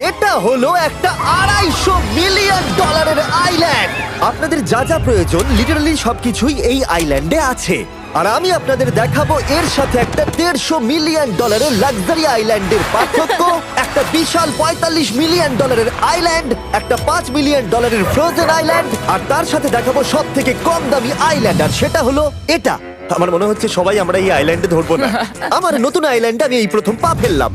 এটা হলো একটা $250 মিলিয়ন আইল্যান্ড। আপনাদের যা যা প্রয়োজন লিটারালি সবকিছুই এই আইল্যান্ডে আছে। আর আমি আপনাদের দেখাবো এর সাথে একটা $150 মিলিয়ন লাক্সারি আইল্যান্ডের পার্থক্য, একটা বিশাল $45 মিলিয়ন আইল্যান্ড, একটা $5 মিলিয়ন ফ্রোজেন আইল্যান্ড, আর তার সাথে দেখাবো সব থেকে কম দামি আইল্যান্ড, আর সেটা হলো এটা। আমার মনে হচ্ছে সবাই আমরা এই আইল্যান্ডে ধরবো না। আমার নতুন আইল্যান্ডে আমি এই প্রথম পা ফেললাম।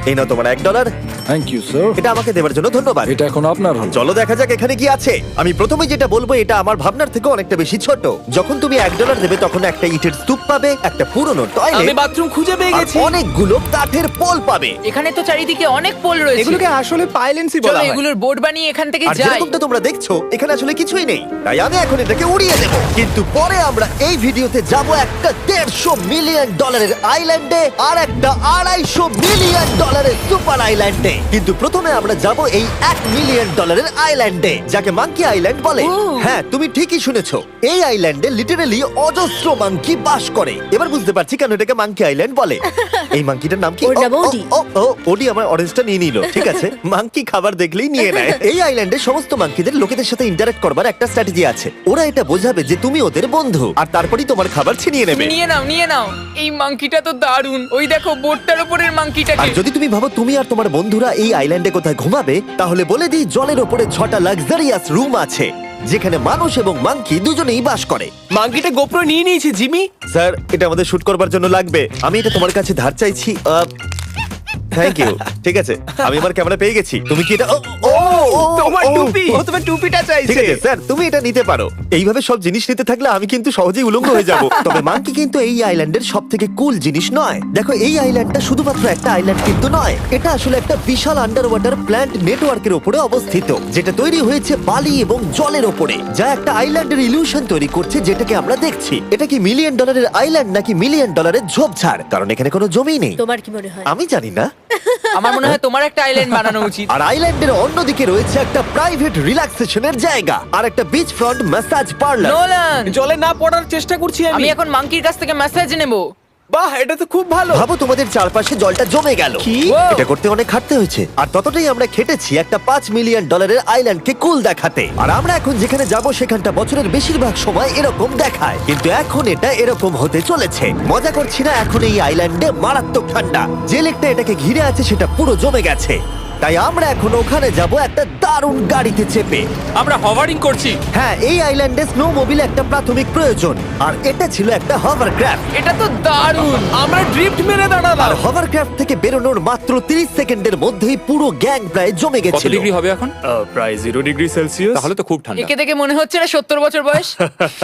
এই নাও তোমার $1। Thank you sir. এটা আমাকে দেওয়ার জন্য ধন্যবাদ। এটা এখন আপনার হল। চলো দেখা যাক এখানে কি আছে। আমি প্রথমে যেটা বলবো এটা আমার ভাবনার থেকে অনেকটা বেশি ছোট। যখন তুমি $1 দেবে তখন একটা ইটের স্তূপ পাবে, একটা পুরনো আমি টয়লেট, বাথরুম খুঁজে পেয়ে আর গেছি। অনেকগুলো কাঠের পোল পাবে। এখানে তো চারিদিকে অনেক পোল রয়েছে। এগুলোকে আসলে পাইলেন্সি বলা চলো হয়। এগুলোর বোর্ড বানিয়ে এখান থেকে আর যাই। যেরকমটা তোমরা দেখছো এখানে আসলে কিছুই নেই, তাই আমি এখন এটাকে উড়িয়ে দেবো। কিন্তু পরে আমরা এই ভিডিওতে যাব একটা $150 মিলিয়ন আইল্যান্ডে আর একটা $250 মিলিয়ন সুপার আইল্যান্ডে। কিন্তু প্রথমে আমরা যাব এই $1 মিলিয়ন আইল্যান্ডে, যাকে মাঙ্কি আইল্যান্ড বলে। হ্যাঁ, তুমি ঠিকই শুনেছো, এই আইল্যান্ডে লিটারালি অজস্র মাঙ্কি বাস করে। এবার বুঝতে পারছি কেন এটাকে মাঙ্কি আইল্যান্ড বলে। এই মাঙ্কিটার নাম কি? ওর নাম ওডি। ওডি আমার অরেঞ্জটা নিয়ে নিল। ঠিক আছে, মাঙ্কি খাবার দেখলেই নিয়ে নেয়। এই আইল্যান্ডে সমস্ত মাঙ্কিদের লোকেদের সাথে ইন্টারঅ্যাক্ট করবার একটা স্ট্র্যাটেজি আছে। ওরা এটা বোঝাবে যে তুমি ওদের বন্ধু, আর তারপরেই তোমার খাবার ছিনিয়ে নেবে। নিয়ে নাও নিয়ে নাও। এই মাংকিটা তো দারুণ। ওই দেখো বোর্ডটার উপরের আর মাংকিটাকে। যদি তুমি ভাবো তুমি আর তোমার বন্ধুরা এই আইল্যান্ডে কোথায় ঘুমাবে, তাহলে বলে দিই জলের ওপরে 6টা লাক্সারিয়াস রুম আছে, যেখানে মানুষ এবং মাঙ্কি দুজনেই বাস করে। মাঙ্কিটা গোপ্রো নিয়ে নিয়েছে জিমি। স্যার, এটা আমাদের শুট করবার জন্য লাগবে। আমি এটা তোমার কাছে ধার চাইছি। Thank you. ঠিক আছে, আমি আমার ক্যামেরা পেয়ে গেছি। তুমি কি এটা তোমার টুপি। ও তোমার টুপিটা ঠিক চাইছে। আছে স্যার, তুমি এটা নিতে পারো। এইভাবে সব জিনিস নিতে থাকলে আমি কিন্তু সহজেই উলঙ্গ হয়ে যাব। তবে মাঙ্কি কিন্তু এই আইল্যান্ডের সব থেকে কুল জিনিস নয়। দেখো, এই আইল্যান্ডটা শুধুমাত্র একটা আইল্যান্ড কিন্তু নয়, এটা আসলে একটা বিশাল আন্ডার ওয়াটার প্ল্যান্ট নেটওয়ার্কের উপরে অবস্থিত, যেটা তৈরি হয়েছে বালি এবং জলের উপরে, যা একটা আইল্যান্ডের ইলিউশন তৈরি করছে, যেটাকে আমরা দেখছি। এটা কি $1 মিলিয়ন আইল্যান্ড নাকি $1 মিলিয়ন ঝোপঝাড়? কারণ এখানে কোনো জমি নেই। তোমার কি মনে হয়? আমি জানি না। আমার মনে হয় তোমার একটা আইল্যান্ড বানানো উচিত। আর আইল্যান্ডের অন্যদিকে রয়েছে একটা প্রাইভেট রিল্যাক্সেশনের জায়গা আর একটা beach front massage parlour. Nolan, জলে না পড়ার চেষ্টা করছি আমি আমি। এখন মাংকির কাছ থেকে মেসেজ নেব। বাহ, এটা তো খুব ভালো। ভাবো তোমাদের চারপাশে জলটা জমে গেল। কি? এটা করতে অনেক খাটতে হয়েছে, আর ততটাই আমরা খেটেছি একটা $5 মিলিয়ন আইল্যান্ডকে কুল দেখাতে। আর আমরা এখন যেখানে যাব সেখানটা বছরের বেশিরভাগ সময় এরকম দেখায়, কিন্তু এখন এটা এরকম হতে চলেছে। মজা করছি না, এখন এই আইল্যান্ডে মারাত্মক ঠান্ডা। যে লেকটা এটাকে ঘিরে আছে সেটা পুরো জমে গেছে, তাই আমরা এখন ওখানে যাব একটা দারুণ গাড়িতে চেপে। আমরা হভারিং করছি। হ্যাঁ, এই আইল্যান্ডে স্নো মোবিল একটা প্রাথমিক প্রয়োজন, আর এটা ছিল একটা হভারক্রাফট। এটা তো দারুণ। আমরা ড্রিফট মেরে আর দাঁড়ালাম। হভারক্রাফট থেকে বেরোনোর মাত্র 30 সেকেন্ডের মধ্যেই পুরো গ্যাং প্রায় জমে কত গেছিল। ডিগ্রি হবে এখন? প্রায় 0 ডিগ্রি সেলসিয়াস। তাহলে তো খুব ঠান্ডা। একে দেখে মনে হচ্ছে না 70 বছর বয়স।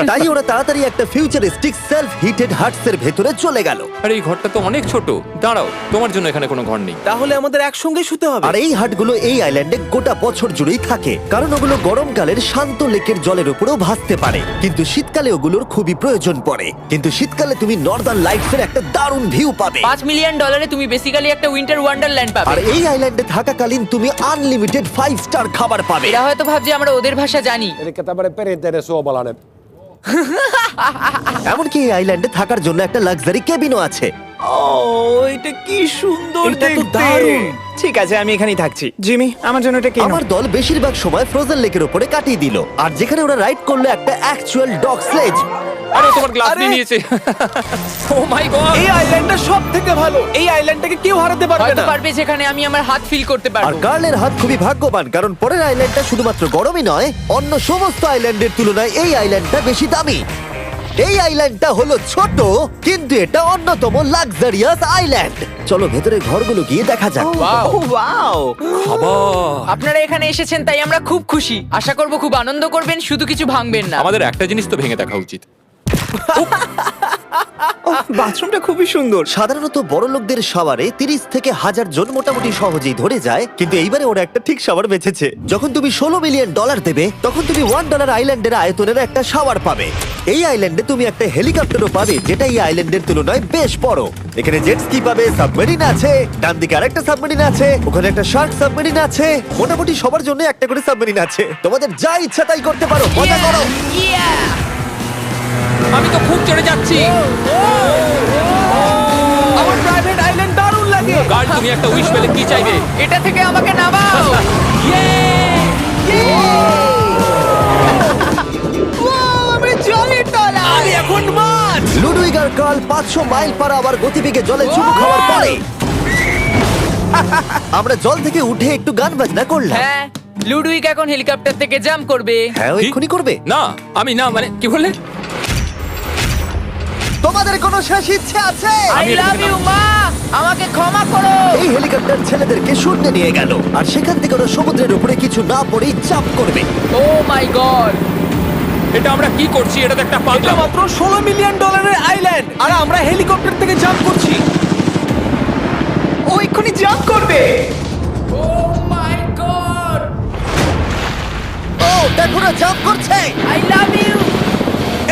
তাই ওরা তাড়াতাড়ি একটা ফিউচারিস্টিক সেলফ হিটেড হাটস এর ভেতরে চলে গেল। আরে এই ঘরটা তো অনেক ছোট। দাঁড়াও, তোমার জন্য এখানে কোনো ঘর নেই। তাহলে আমাদের একসঙ্গে শুতে হবে। আর এই হাটগুলো এই আইল্যান্ডে গোটা বছর জুড়েই থাকে, কারণ ওগুলো গরমকালের শান্ত লেকের জলের উপরেও ভাসতে পারে, কিন্তু শীতকালে ওগুলোর খুবই প্রয়োজন পড়ে। কিন্তু শীতকালে তুমি নর্দার্ন লাইটস এর একটা দারুণ ভিউ পাবে। $5 মিলিয়ন তুমি বেসিক্যালি একটা উইন্টার ওয়ান্ডারল্যান্ড আর পাবে। এই আইল্যান্ডে থাকাকালীন তুমি আনলিমিটেড 5 স্টার খাবার পাবে। এরা হয়তো ভাবছে আমরা ওদের ভাষা জানি। Eli tämmöinen perinteinen suomalainen. এমনকি এই আইল্যান্ডে থাকার জন্য একটা লাক্সারি কেবিনও আছে। ও, এটা কি সুন্দর এটা তো দেখতে। দারুণ। ঠিক আছে, আমি এখানেই থাকছি। জিমি, আমার জন্য এটা কেন? আমার দল বেশিরভাগ সময় ফ্রোজেন লেকের উপরে কাটিয়ে দিল, আর যেখানে ওরা রাইড করলো একটা অ্যাকচুয়াল ডগ স্লেজ। আরে তোমার গ্লাস আরে! নিয়ে নিয়েছে। ও মাই গড। এই আইল্যান্ডটা সব থেকে ভালো। এই আইল্যান্ডটাকে কেউ হারাতে পারবে হয়তো না। পারবে যেখানে আমি আমার হাত ফিল করতে আর পারবো। কার্লের হাত খুবই ভাগ্যবান, কারণ পরের আইল্যান্ডটা শুধুমাত্র গরমই নয়, অন্য সমস্ত আইল্যান্ডের তুলনায় এই আইল্যান্ডটা বেশি দামি। এই আইল্যান্ডটা হলো ছোট, কিন্তু এটা অন্যতম লাক্সারিয়াস আইল্যান্ড। চলো ভেতরে ঘরগুলো গিয়ে দেখা যাক। ও ওয়াও। খাবার। আপনারা এখানে এসেছেন তাই আমরা খুব খুশি। আশা করব খুব আনন্দ করবেন, শুধু কিছু ভাঙবেন না। আমাদের একটা জিনিস তো ভেঙে দেখা উচিত। বাথরুমটা খুবই সুন্দর। সাধারণত বড় লোকদের শাওয়ারে 30 থেকে 1000 জন মোটামুটি সহজেই ধরে যায়, কিন্তু এইবারে ওরা একটা ঠিক শাওয়ার বেঁচেছে। যখন তুমি $16 মিলিয়ন দেবে, তখন তুমি $1 আইল্যান্ডের আয়তনের একটা শাওয়ার পাবে। এই আইল্যান্ডে তুমি একটা হেলিকপ্টারও পাবে, যেটা এই আইল্যান্ডের তুলনায় বেশ বড়। এখানে জেট স্কি পাবে, সাবমেরিন আছে, ডান দিকে আরেকটা সাবমেরিন আছে, ওখানে একটা শার্ক সাবমেরিন আছে। মোটামুটি সবার জন্য একটা করে সাবমেরিন আছে। তোমাদের যা ইচ্ছা তাই করতে পারো, মজা করো। আমি তো খুব চড়ে যাচ্ছি। আমার প্রাইভেট আইল্যান্ড দারুণ লাগে। গার্ড, তুমি একটা উইশ পেলে কি চাইবে? এটা থেকে আমাকে নামাও। কার্ল 500 মাইল পার আওয়ার গতিবেগে জলে চুমু খাওয়ার পরে আমরা জল থেকে উঠে একটু গান বাজনা করলাম। হ্যাঁ লুডুইক এখন হেলিকপ্টার থেকে জাম্প করবে। হ্যাঁ ও কি? এক্ষুনি করবে। না আমি না মানে কি বললে? তোমাদের কোনো শেষ ইচ্ছে আছে? আই লাভ ইউ মা, আমাকে ক্ষমা করো। এই হেলিকপ্টার ছেলেদেরকে শূন্যে নিয়ে গেল আর সেখান থেকে ওরা সমুদ্রের উপরে কিছু না পড়েই জাম্প করবে। ও মাই গড, এটা আমরা কি করছি? এটা তো একটা এটা পাগলা। মাত্র $16 মিলিয়ন আইল্যান্ড আর আমরা হেলিকপ্টার থেকে জাম্প করছি। ও এক্ষুনি জাম্প করবে। ও মাই গড, ও দেখো না জাম্প করছে। I love you.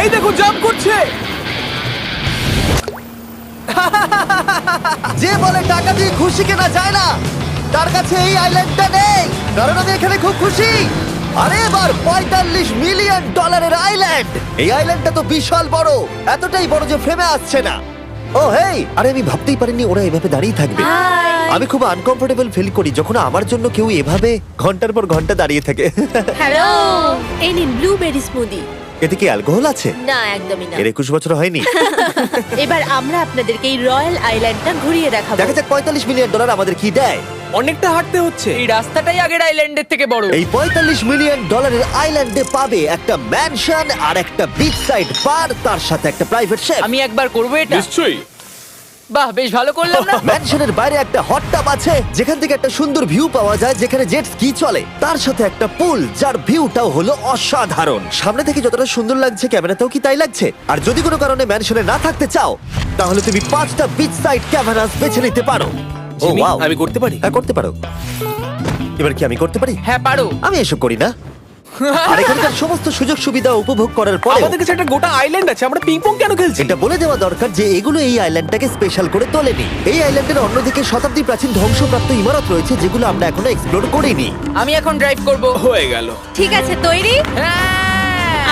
এই দেখো জাম্প করছে। যে বলে টাকা দিয়ে খুশি কেনা যায় না, তার কাছে এই আইল্যান্ডটা নেই। কারণ আমি এখানে খুব খুশি। আরে এবার $45 মিলিয়ন আইল্যান্ড। এই আইল্যান্ডটা তো বিশাল বড়, এতটাই বড় যে ফ্রেমে আসছে না। ও হেই, আরে আমি ভাবতেই পারিনি ওরা এভাবে দাঁড়িয়ে থাকবে। আমি খুব আনকমফোর্টেবল ফিল করি যখন আমার জন্য কেউ এভাবে ঘন্টার পর ঘন্টা দাঁড়িয়ে থাকে। হ্যালো, এই নিন ব্লুবেরি স্মুদি। এতে কি অ্যালকোহল আছে? না, একদমই না। এর 21 বছর হয়নি। এবার আমরা আপনাদেরকে এই রয়্যাল আইল্যান্ডটা ঘুরিয়ে দেখাবো। দেখা যাক $45 মিলিয়ন আমাদের কি দেয়। অনেকটা হাঁটতে হচ্ছে। এই রাস্তাটাই আগের আইল্যান্ডের থেকে বড়। এই $45 মিলিয়ন আইল্যান্ডে পাবে একটা ম্যানশন আর একটা বিচ সাইড বার, তার সাথে একটা প্রাইভেট শেফ। আমি একবার করবো এটা। নিশ্চয়ই। বাহ, বেশ ভালো করলাম না? ম্যানশনের বাইরে একটা হট টাব আছে যেখান থেকে একটা সুন্দর ভিউ পাওয়া যায়, যেখানে জেট স্কি চলে। তার সাথে একটা পুল যার ভিউটাও হলো অসাধারণ। সামনে থেকে যতটা সুন্দর লাগছে ক্যামেরাতেও কি তাই লাগছে। আর যদি কোনো কারণে ম্যানশনে না থাকতে চাও তাহলে তুমি 5টা বিচ সাইড ক্যামেরাস বেছে নিতে পারো। ও জিমি, ওয়াও, আমি করতে পারি? হ্যাঁ করতে পারো। এবার কি আমি করতে পারি? হ্যাঁ পারো। আমি এসব করি না। আর এখানকার সমস্ত সুযোগ সুবিধা উপভোগ করার পরে আমাদের কাছে একটা গোটা আইল্যান্ড আছে, আমরা পিং পং কেন খেলছি? এটা বলে দেওয়া দরকার যে এগুলো এই আইল্যান্ডটাকে স্পেশাল করে তোলেনি। এই আইল্যান্ডের অন্যদিকে শতাব্দী প্রাচীন ধ্বংসপ্রাপ্ত ইমারত রয়েছে যেগুলো আমরা এখনো এক্সপ্লোর করিনি। আমি এখন ড্রাইভ করবো। হয়ে গেল। ঠিক আছে, তৈরি? হ্যাঁ।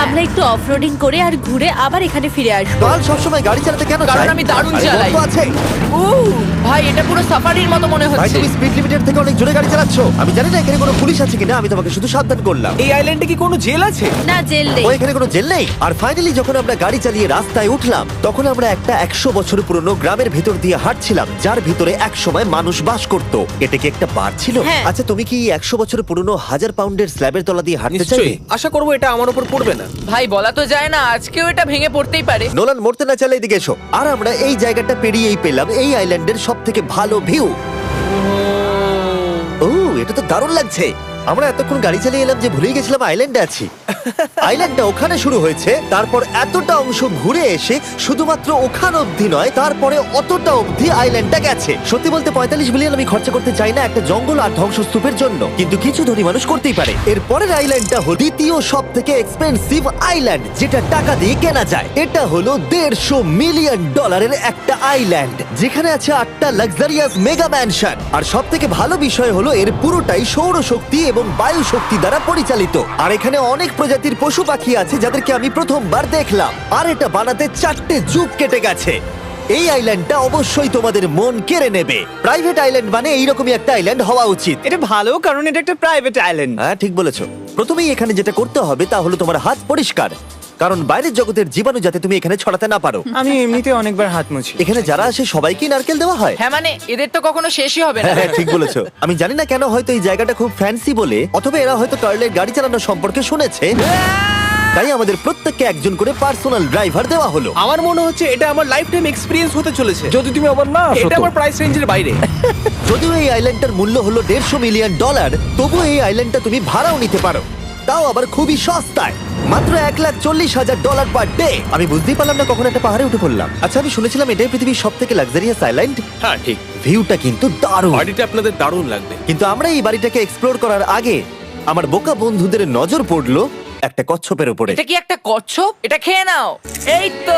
আমরা একটু অফরোডিং করে আর ঘুরে আবার এখানে ফিরে আসবো। কাল সবসময় গাড়ি চালাতে কেন কারণ চায়? আমি দারুণ আরে চালাই। গল্প আছে। ভাই এটা পুরো সাফারির মতো মনে ভাই হচ্ছে। তুমি স্পিড লিমিটের থেকে অনেক জোরে গাড়ি চালাচ্ছ। আমি জানি না এখানে কোনো পুলিশ আছে কিনা, আমি তোমাকে শুধু সাবধান করলাম। এই আইল্যান্ডে কি কোনো জেল আছে? না, জেল নেই। ও এখানে কোনো জেল নেই। আর ফাইনালি যখন আমরা গাড়ি চালিয়ে রাস্তায় উঠলাম তখন আমরা একটা 100 বছর পুরনো গ্রামের ভেতর দিয়ে হাঁটছিলাম, যার ভিতরে এক সময় মানুষ বাস করত। এটা কি একটা বার ছিল? হ্যাঁ। আচ্ছা তুমি কি 100 বছর পুরনো 1000 পাউন্ডের স্ল্যাবের তলা দিয়ে হাঁটতে চাইবে? নিশ্চয়ই। আশা করবো এটা আমার উপর পড়বে না। ভাই বলা তো যায় না, আজকেও এটা ভেঙে পড়তেই পারে। নোলান মরতে না চাইলে এদিকে এসো। আর আমরা এই জায়গাটা পেরিয়েই পেলাম এই আইল্যান্ডের সবথেকে ভালো ভিউ। ও এটা তো দারুণ লাগছে। আমরা এতক্ষণ গাড়ি চালিয়ে এলাম যে ভুলেই গেছিলাম আইল্যান্ডে আছি। আইল্যান্ডটা ওখানে শুরু হয়েছে, তারপর এতটা অংশ ঘুরে এসে শুধুমাত্র ওখানে অবধি নয়, তারপরে অতটা অবধি আইল্যান্ডটা গেছে। সত্যি বলতে 45 মিলিয়ন আমি খরচা করতে চাই না একটা জঙ্গল আর ধ্বংসস্তূপের জন্য, কিন্তু কিছু ধনী মানুষ করতেই পারে। এর পরের আইল্যান্ডটা হলো দ্বিতীয় সব থেকে এক্সপেন্সিভ আইল্যান্ড, যেটা টাকা দিয়ে কেনা যায়। এটা হলো $150 মিলিয়ন একটা আইল্যান্ড, যেখানে আছে 8টা লাক্সারিয়াস মেগা ম্যানশন। আর সব থেকে ভালো বিষয় হলো এর পুরোটাই সৌরশক্তি এবং বায়ু শক্তি দ্বারা পরিচালিত। আর এখানে অনেক প্রজাতির পশু পাখি আছে যাদেরকে আমি প্রথমবার দেখলাম। আর এটা বানাতে 4টে যুগ কেটে গেছে। এই আইল্যান্ডটা অবশ্যই তোমাদের মন কেড়ে নেবে। প্রাইভেট আইল্যান্ড মানে এইরকমই একটা আইল্যান্ড হওয়া উচিত। এটা ভালো, কারণ এটা একটা প্রাইভেট আইল্যান্ড। হ্যাঁ ঠিক বলেছো। প্রথমেই এখানে যেটা করতে হবে তা হলো তোমার হাত পরিষ্কার, কারণ বাইরের জগতের জীবাণু যাতে তুমি এখানে ছড়াতে না পারো। আমি এমনিতে অনেকবার হাত মুছি। এখানে যারা আসে সবাইকেই নারকেল দেওয়া হয়। হ্যাঁ মানে এদের তো কখনো শেষই হবে না। হ্যাঁ ঠিক বলেছো। আমি জানি না কেন, হয়তো এই জায়গাটা খুব ফ্যান্সি বলে, অথবা এরা হয়তো কার্লের গাড়ি চালানো সম্পর্কে শুনেছে, তাই আমাদের প্রত্যেককে একজন করে পার্সোনাল ড্রাইভার দেওয়া হলো। আমার মনে হচ্ছে এটা আমার লাইফ টাইম এক্সপিরিয়েন্স হতে চলেছে। যদি তুমি আবার না আসো এটা তো। আমার প্রাইস রেঞ্জের বাইরে। যদিও এই আইল্যান্ডটার মূল্য হলো $150 মিলিয়ন, তবুও এই আইল্যান্ডটা তুমি ভাড়াও নিতে পারো, তাও আবার খুবই সস্তায়, মাত্র $140,000 পার ডে। আমি বুঝতেই পারলাম না কখন একটা পাহাড়ে উঠে পড়লাম। আচ্ছা আমি শুনেছিলাম এটাই পৃথিবীর সব থেকে লাক্সারিয়াস আইল্যান্ড। হ্যাঁ ঠিক, ভিউটা কিন্তু দারুণ। বাড়িটা আপনাদের দারুণ লাগবে। কিন্তু আমরা এই বাড়িটাকে এক্সপ্লোর করার আগে আমার বোকা বন্ধুদের নজর পড়লো একটা কচ্ছপের উপরে। এটা কি একটা কচ্ছপ? এটা খেয়ে নাও। এই তো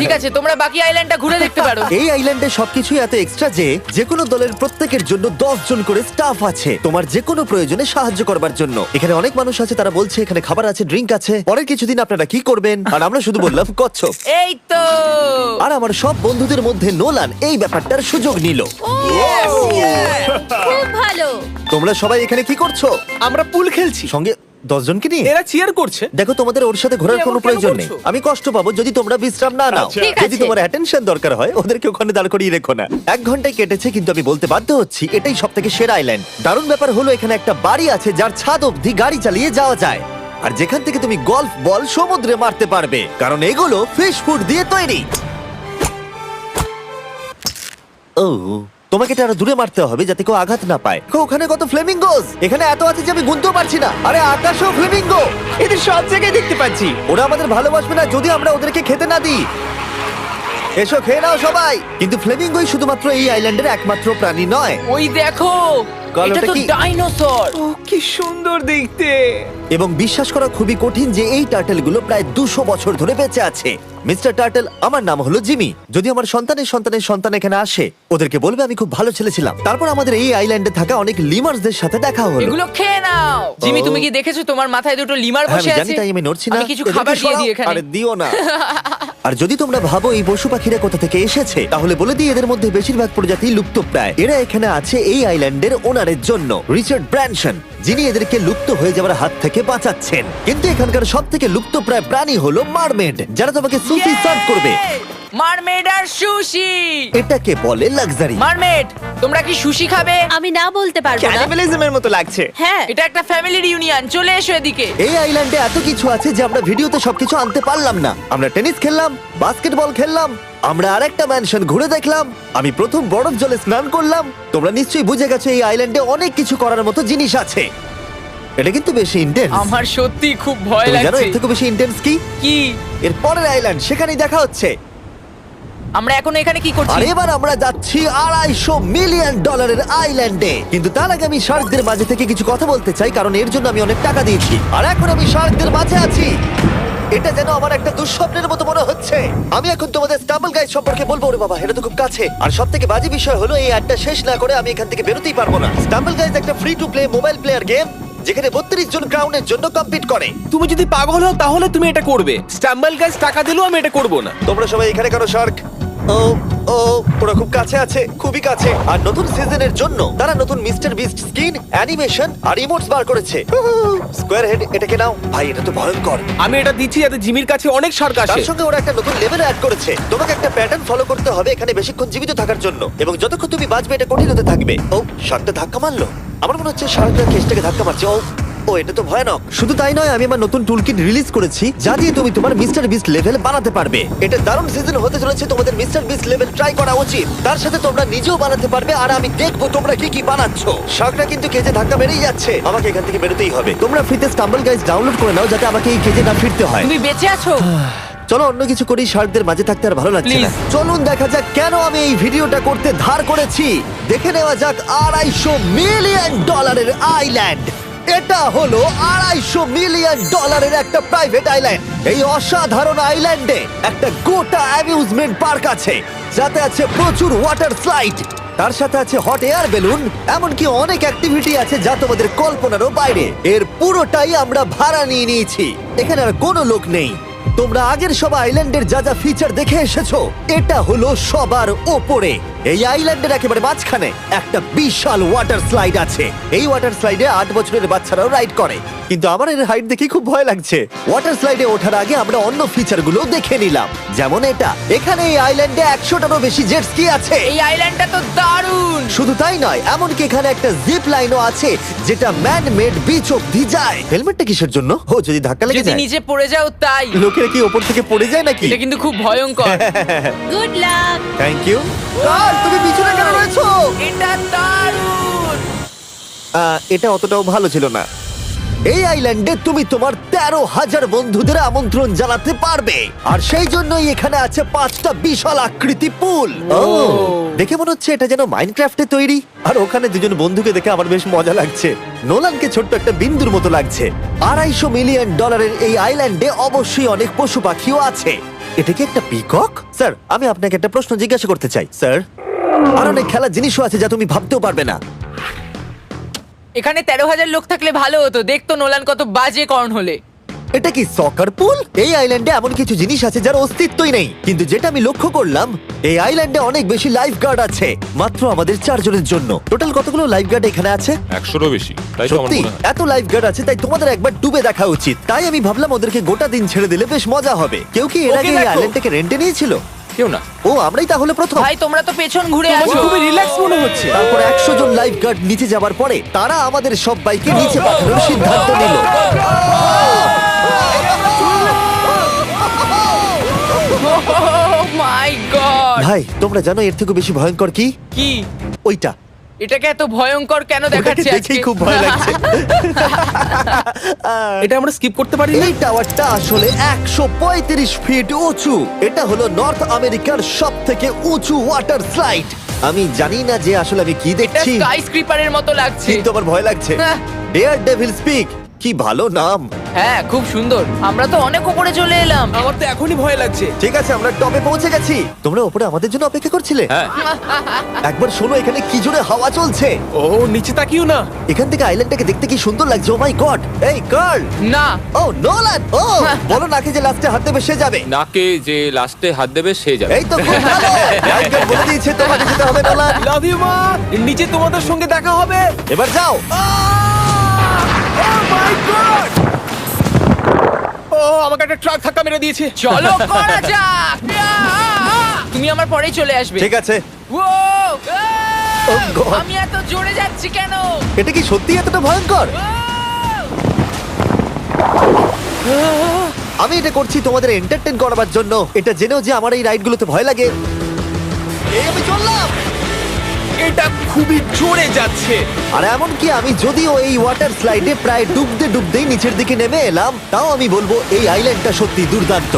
ঠিক আছে, তোমরা বাকি আইল্যান্ডটা ঘুরে দেখতে পারো। এই আইল্যান্ডে সবকিছুই এত এক্সট্রা যে যেকোনো দলের প্রত্যেকের জন্য 10 জন করে স্টাফ আছে তোমার যে কোনো প্রয়োজনে সাহায্য করবার জন্য। এখানে অনেক মানুষ আছে, তারা বলছে এখানে খাবার আছে, ড্রিঙ্ক আছে, পরের কিছুদিন আপনারা কি করবেন, আর আমরা শুধু বললাম কচ্ছপ। এই তো আর আমার সব বন্ধুদের মধ্যে নোলান এই ব্যাপারটার সুযোগ নিল। খুব ভালো। তোমরা সবাই এখানে কি করছো? আমরা পুল খেলছি। সঙ্গে 10 জনকে নিয়ে? এরা চিয়ার করছে। দেখো তোমাদের ওর সাথে ঘোরার তুমি কোনো এমন কেন প্রয়োজন নেই। করছো? আমি কষ্ট পাবো যদি তোমরা বিশ্রাম না নাও। ঠিক যদি আছে। তোমার অ্যাটেনশন দরকার হয় ওদেরকে ওখানে দাঁড় করিয়ে রেখো না। 1 ঘন্টায় কেটেছে কিন্তু আমি বলতে বাধ্য হচ্ছি এটাই সব থেকে সেরা আইল্যান্ড। দারুণ ব্যাপার হলো এখানে একটা বাড়ি আছে যার ছাদ অবধি গাড়ি চালিয়ে যাওয়া যায়, আর যেখান থেকে তুমি গলফ বল সমুদ্রে মারতে পারবে, কারণ এগুলো ফিশ ফুড দিয়ে তৈরি। ও, তোমাকে এটা আরো দূরে মারতে হবে যাতে কেউ আঘাত না পায়। ওখানে কত ফ্লেমিঙ্গোস! এখানে এত আছে যে আমি গুনতেও পারছি না। আরে আকাশও ফ্লেমিঙ্গো! এদের সব জায়গায় দেখতে পাচ্ছি। ওরা আমাদের ভালোবাসবে না যদি আমরা ওদেরকে খেতে না দিই। এসো খেয়ে নাও সবাই। কিন্তু ফ্লেমিঙ্গোই শুধুমাত্র এই আইল্যান্ডের একমাত্র প্রাণী নয়। ওই দেখো, গল্পটা এটা তো কি? ডাইনোসর। ও কি সুন্দর দেখতে। এবং বিশ্বাস করা খুবই কঠিন যে এই টার্টেলগুলো প্রায় 200 বছর ধরে বেঁচে আছে। মিস্টার টার্টেল, আমার নাম হলো জিমি। যদি আমার সন্তানের সন্তানের সন্তান এখানে আসে ওদেরকে বলবে আমি খুব ভালো ছেলে ছিলাম। তারপর আমাদের এই আইল্যান্ডে থাকা অনেক লিমার্সদের সাথে দেখা হলো। এগুলো খেয়ে নাও। জিমি, তুমি কি দেখেছো তোমার মাথায় দুটো লিমার হ্যাঁ, বসে আমি আছে? জানি, তাই আমি নড়ছি না। আমি কিছু এদেরকে খাবার দিয়ে সরাও। দিই এখানে। আরে দিও না। আর যদি তোমরা ভাবো এই পশু পাখিরা কোথা থেকে এসেছে তাহলে বলে দিই এদের মধ্যে বেশিরভাগ প্রজাতি লুপ্তপ্রায়। এরা এখানে আছে এই আইল্যান্ডের ওনারের জন্য, রিচার্ড ব্র্যানসন, যিনি এদেরকে লুপ্ত হয়ে যাওয়ার হাত থেকে বাঁচাচ্ছেন। কিন্তু এখানকার সব থেকে লুপ্তপ্রায় প্রাণী হলো মারমেড, যারা তোমাকে সুশি সার্ভ করবে। মারমেড আর সুশি। এটাকে বলে লাক্সারি। মারমেড, তোমরা কি সুশি খাবে? আমি না বলতে পারবো না। ক্যানিবালিজমের মতো লাগছে। হ্যাঁ, এটা একটা ফ্যামিলি রিউনিয়ন, চলে এসো এদিকে। এই আইল্যান্ডে এত কিছু আছে যে আমরা ভিডিওতে সবকিছু আনতে পারলাম না। আমরা টেনিস খেললাম, বাস্কেটবল খেললাম, আমরা আরেকটা ম্যানশন ঘুরে দেখলাম, আমি প্রথম বরফ জলে স্নান করলাম। তোমরা নিশ্চয়ই বুঝে গেছো এই আইল্যান্ডে অনেক কিছু করার মতো জিনিস আছে। এটা কিন্তু বেশি ইন্টেন্স। আমার সত্যি খুব ভয় তুমি জানো লাগছে। এর থেকে বেশি ইন্টেন্স কি? কি? এর পরের আইল্যান্ড, সেখানেই দেখা হচ্ছে। আমরা এখন এখানে কি করছি? আর এবার আমরা যাচ্ছি $250 মিলিয়ন আইল্যান্ডে। কিন্তু তার আগে আমি শার্কদের মাঝে থেকে কিছু কথা বলতে চাই, কারণ এর জন্য আমি অনেক টাকা দিয়েছি। আর এখন আমি শার্কদের মাঝে আছি। এটা যেন আমার একটা দুঃস্বপ্নের মতো মনে হচ্ছে। আমি এখন তোমাদের স্টাম্বল গাইড সম্পর্কে বলবো। ওরে বাবা, এটা তো খুব কাছে। আর সব থেকে বাজে বিষয় হলো এই অ্যাডটা শেষ না করে আমি এখান থেকে বেরোতেই পারবো না। স্টাম্বল গাইজ একটা free to play mobile player game যেখানে 32 জন ক্রাউনের জন্য কম্পিট করে। তুমি যদি পাগল হও তাহলে তুমি এটা করবে। স্টাম্বল গাইজ টাকা দিলেও আমি এটা করব না। তোমরা সবাই এখানে কেন শার্ক? ও ও, ওরা খুব কাছে আছে, খুবই কাছে। আর নতুন সিজনের জন্য তারা নতুন মিস্টার বিস্ট স্কিন, অ্যানিমেশন আর ইমোটস বার করেছে। স্কোয়ার হেড, এটাকে নাও ভাই, এটা তো ভয়ঙ্কর। আমি এটা দিচ্ছি যাতে জিমির কাছে অনেক শার্ক তার আসে। সঙ্গে ওরা একটা নতুন লেভেল অ্যাড করেছে। তোমাকে একটা প্যাটার্ন ফলো করতে হবে এখানে বেশিক্ষণ জীবিত থাকার জন্য, এবং যতক্ষণ তুমি বাঁচবে এটা কঠিন হতে থাকবে। ও, শার্কটা ধাক্কা মারলো। আমার মনে হচ্ছে শার্কটা কেসটাকে ধাক্কা মারছে। ও, এটা তো ভয়ানক। শুধু তাই নয়, আমি আমার নতুন টুলকিট রিলিজ করেছি যা দিয়ে তুমি তোমার মিস্টার বিস্ট লেভেল বানাতে পারবে। এটা দারুণ সিজন হতে চলেছে, তোমাদের মিস্টার বিস্ট লেভেল ট্রাই করা উচিত। তার সাথে তোমরা নিজেও বানাতে পারবে, আর আমি দেখবো তোমরা কি কি বানাচ্ছো। শার্কটা কিন্তু কেজে ধাক্কা মেরেই যাচ্ছে, আমাকে এখান থেকে বেরোতেই হবে। তোমরা ফ্রিতে স্টাম্বল গাইজ ডাউনলোড করে নাও যাতে আমাকে এই কেজে না ফিরতে হয়। তুমি বেঁচে আছো? চলো অন্য কিছু করি, শার্কদের মাঝে থাকতে আর ভালো লাগছে না। Please. চলুন দেখা যাক কেন আমি এই ভিডিওটা করতে ধার করেছি। দেখে নেওয়া যাক $250 মিলিয়ন আইল্যান্ড। এটা হলো $250 মিলিয়ন একটা প্রাইভেট আইল্যান্ড। এই অসাধারণ আইল্যান্ডে একটা গোটা অ্যামিউজমেন্ট পার্ক আছে, যাতে আছে প্রচুর ওয়াটার স্লাইড, তার সাথে আছে হট এয়ার বেলুন, এমনকি অনেক অ্যাক্টিভিটি আছে যা তোমাদের কল্পনারও বাইরে। এর পুরোটাই আমরা ভাড়া নিয়ে নিয়েছি। এখানে আর কোনো লোক নেই। তোমরা আগের সব আইল্যান্ডের যা যা ফিচার দেখে এসেছো, এটা হলো সবার ওপরে। এই আইল্যান্ডের একেবারে মাঝখানে একটা বিশাল ওয়াটার স্লাইড আছে। এই ওয়াটার স্লাইডে 8 বছরের বাচ্চারাও রাইড করে, কিন্তু আমার এর হাইট দেখে খুব ভয় লাগছে। ওয়াটার স্লাইডে ওঠার আগে আমরা অন্য ফিচারগুলো দেখে নিলাম, যেমন এটা। এখানে এই আইল্যান্ডে 100টারও বেশি জেট স্কি আছে। এই আইল্যান্ডটা তো দারুণ। শুধু তাই নয়, এমনকি এখানে একটা জিপ লাইনও আছে যেটা ম্যান মেড বিচ অব্দি যায়। হেলমেটটা কিসের জন্য? ও, যদি ধাক্কা লেগে যদি যায়। নিচে পড়ে যাও তাই। লোকেরা কি ওপর থেকে পড়ে যায় নাকি? এটা কিন্তু খুব ভয়ঙ্কর। Good luck. Thank you. তুমি পিছনে কেন রয়েছো? এটা দারুণ। এটা অতটাও ভালো ছিল না। এই আইল্যান্ডে তুমি তোমার 13,000 বন্ধুদের আমন্ত্রণ জানাতে পারবে, আর সেই জন্যই এখানে আছে 5টা বিশাল আকৃতি পুল। দেখে মনে হচ্ছে এটা যেন মাইনক্রাফটে তৈরি। আর ওখানে দুজন বন্ধুকে দেখে আমার বেশ মজা লাগছে। নোলানকে ছোট্ট একটা বিন্দুর মতো লাগছে। $250 মিলিয়ন এই আইল্যান্ডে অবশ্যই অনেক পশু পাখিও আছে। এটা কি একটা পিকক? স্যার, আমি আপনাকে একটা প্রশ্ন জিজ্ঞাসা করতে চাই। স্যার, আর অনেক খেলার জিনিসও আছে যা তুমি ভাবতেও পারবে না। এখানে 13,000 লোক থাকলে ভালো হতো, দেখতো নোলান কত বাজে কর্ন হলে। এটা কি সকার পুল? এই আইল্যান্ডে এমন কিছু জিনিস আছে যার অস্তিত্বই নেই, কিন্তু যেটা আমি লক্ষ্য করলাম এই আইল্যান্ডে অনেক বেশি লাইফ গার্ড আছে, মাত্র আমাদের 4 জনের জন্য। টোটাল কতগুলো লাইফ গার্ড এখানে আছে? 100-এরও বেশি, তাই তো আমার সত্যি মনে হয়। এত লাইফ গার্ড আছে, তাই তোমাদের একবার ডুবে দেখা উচিত। তাই আমি ভাবলাম ওদেরকে গোটা দিন ছেড়ে দিলে বেশ মজা হবে। কেউ কি এর ওকে আগে এই দেখো। আইল্যান্ডটাকে রেন্টে নিয়েছিল? কেউ না। ও, আমরাই তাহলে প্রথম। ভাই তোমরা তো পেছন ঘুরে তোমাকে আছো। খুবই রিল্যাক্স মনে হচ্ছে। তারপর 100 জন লাইফ গার্ড নিচে যাবার পরে তারা আমাদের সব বাইকে নিচে পাঠানোর সিদ্ধান্ত নিল। মাই গড, ভাই তোমরা জানো এর থেকে বেশি ভয়ঙ্কর কি? কি ওইটা। এটাকে এত ভয়ঙ্কর কেন ওটাকে দেখাচ্ছে আজকে? দেখেই খুব ভয় লাগছে। এটা আমরা স্কিপ করতে পারি না। এই টাওয়ারটা আসলে 135 ফিট উঁচু। এটা হলো নর্থ আমেরিকার সব থেকে উঁচু ওয়াটার স্লাইড। আমি জানি না যে আসলে আমি কি এটা দেখছি, স্কাই স্ক্রিপারের মতো লাগছে। কিন্তু আমার ভয় লাগছে। হ্যাঁ। ডেয়ার ডেভিল স্পিক, কি ভালো নাম। হ্যাঁ খুব সুন্দর। আমরা তো অনেক উপরে চলে এলাম। আমার তো এখনই ভয় লাগছে। ঠিক আছে, আমরা টপে পৌঁছে গেছি। তোমরা উপরে আমাদের জন্য অপেক্ষা করছিলে? হ্যাঁ, একবার শোনো এখানে কি জোরে হাওয়া চলছে। ও নিচে তাকিও না। এখান থেকে আইল্যান্ডটাকে দেখতে কি সুন্দর লাগছে। ও মাই গড। এই কার্ল। না ও নোলান। ও বলো নাকি যে লাস্টে হাত দেবে সে যাবে। নাকে যে লাস্টে হাত দেবে সে যাবে। এই তো খুব ভালো। টাইগার বলে দিয়েছে তোমাকে যেতে হবে নোলান। লাভ ইউ মা। নিচে তোমাদের সঙ্গে দেখা হবে। এবার যাও। ও মাই গড! ও আমাকে একটা ট্রাক ধাক্কা মেরে দিয়েছে। চলো করা যাক। তুমি আমার পরেই চলে আসবে। ঠিক আছে। ও Oh God! আমি এত জোরে যাচ্ছি কেন? এটা কি সত্যি এতটা ভয়ঙ্কর? আমি এটা করছি তোমাদের এন্টারটেইন করার জন্য। এটা জেনেও যে আমার এই রাইডগুলোতে ভয় লাগে। এই আমি চললাম। এটা খুবই জোরে যাচ্ছে। আর এমনকি আমি যদিও এই ওয়াটার স্লাইডে প্রায় ডুবতেই নিচের দিকে নেমে এলাম, তাও আমি বলবো এই আইল্যান্ডটা সত্যি দুর্দান্ত।